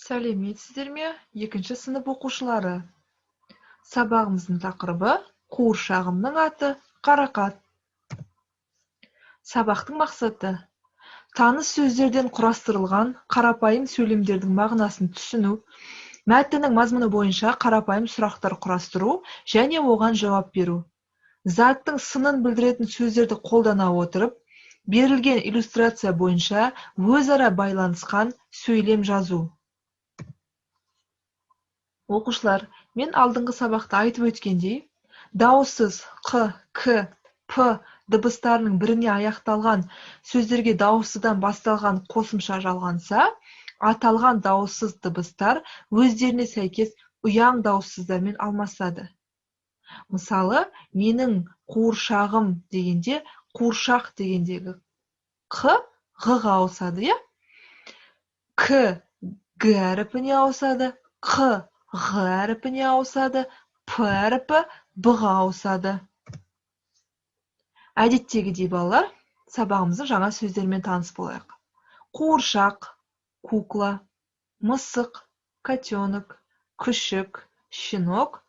Сәлеметсіздер ме, екінші сынып оқушылары? Сабағымыздың тақырыбы қуыршағымның аты қарақат. Сабақтың мақсаты таныс сөздерден құрастырылған қарапайым сөйлемдердің мағынасын түсіну, мәтіннің мазмұны бойынша қарапайым сұрақтар құрастыру және оған жауап беру. Заттың сынын білдіретін сөздерді қолдана отырып, берілген иллюстрация бойынша өзара байланысқан сөйлем жазу. Оқушылар, мен алдыңғы сабақта айтып өткендей, дауыссыз қ, к, п дыбыстарының біріне аяқталған сөздерге дауыссыздан басталған қосымша жалғанса, аталған дауыссыз дыбыстар өздеріне сәйкес ұяң дауыссыздармен алмасады. Мысалы, менің қуыршағым дегенде, қуыршақ дегендегі қ, ғ-ға ауысады, иә? К, г әріпіне ауысады, қ, ғ әріпіне ауысады, п әріпі б-ға ауысады. Әдеттегідей балалар, сабағымыздың жаңа сөздермен таныс болайық. Қуыршақ, кукла, мысық, котенок, күшік, щенок,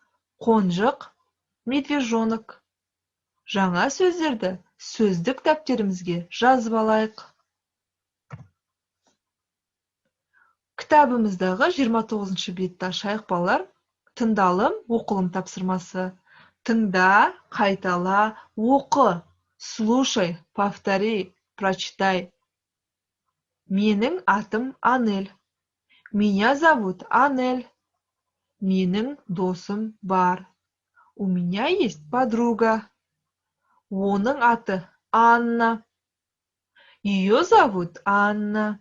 қонжық, медвежонок. Жаңа сөздерді сөздік дәптерімізге жазып алайық. Кітабымыздағы 29-шы бетті ашайық балалар. Тыңдалым, оқылым тапсырмасы. Тыңда, қайтала, оқы. Слушай, повтори, прочитай. Менің атым Анель. Меня зовут Анель. Менің досым бар. У меня есть подруга. Оның аты Анна. Ее зовут Анна.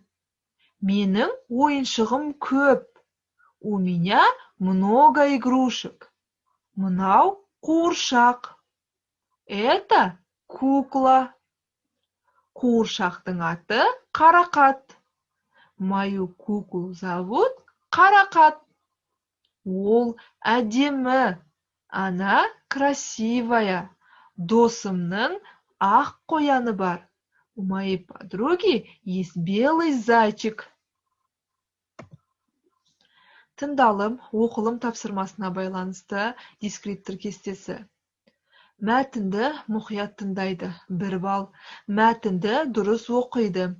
Менің ойыншығым көп. У меня много игрушек. Мынау қуыршақ. Это кукла. Қуыршақтың аты қарақат. Мою куклу зовут қарақат. Ол әдемі. Она красивая. Досымның ақ қояны бар. У моей подруги есть белый зайчик. Тыңдалым, оқылым тапсырмасына байланысты дескриптор кестесі. Мәтінді мұқият тыңдайды, 1 балл. Мәтінді дұрыс оқиды,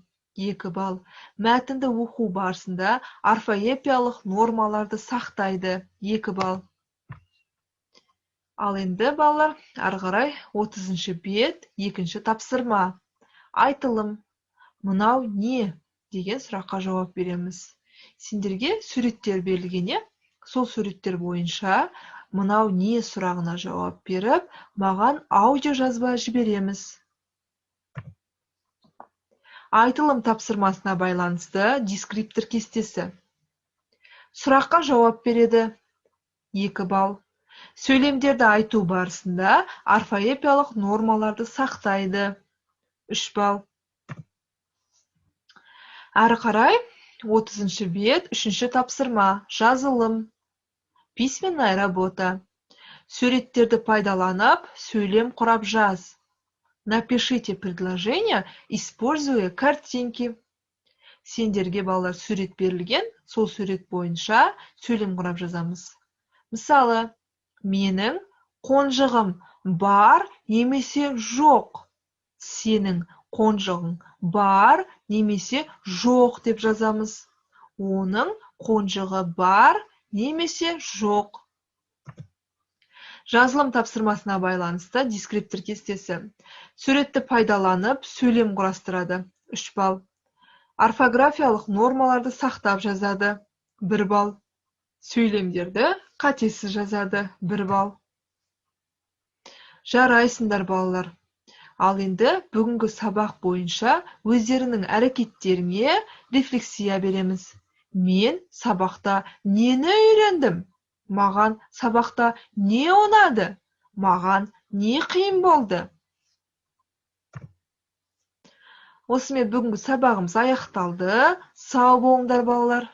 2 балл. Мәтінді оқу барысында орфоэпиялық нормаларды сақтайды, 2 балл. Ал енді балалар, ары қарай 30-шы бет, 2-ші тапсырма. Айтылым, мынау не деген сұраққа жауап береміз. Сендерге суреттер берілген, сол суреттер бойынша мынау не сұрағына жауап беріп, маған аудио жазба жібереміз. Айтылым тапсырмасына байланысты дескриптор кестесі. Сұраққа жауап береді, 2 балл. Сөйлемдерді айту барысында орфоэпиялық нормаларды сақтайды, 3 балл. Әрі қарай 30-шы бет, 3-ші тапсырма, жазылым. Письменная работа. Суреттерді пайдаланып, сөйлем құрап жаз. Напишите предложение, используя картинки. Сендерге балалар сурет берілген, сол сурет бойынша сөйлем құрап жазамыз. Мысалы, менің қонжығым бар немесе жоқ. Сенің қонжығың бар немесе жоқ деп жазамыз. Оның қонжығы бар немесе жоқ. Жазылым тапсырмасына байланысты дескриптор кестесі. Суретті пайдаланып, сөйлем құрастырады, 3 балл. Орфографиялық нормаларды сақтап жазады, 1 балл. Сөйлемдерді қатесіз жазады, 1 балл. Жарайсыңдар балалар. Ал енді бүгінгі сабақ бойынша өздерінің әрекеттеріне рефлексия береміз. Мен сабақта нені үйрендім? Маған сабақта не ұнады? Маған не қиын болды? Осымен бүгінгі сабағымыз аяқталды. Сау болыңдар балалар.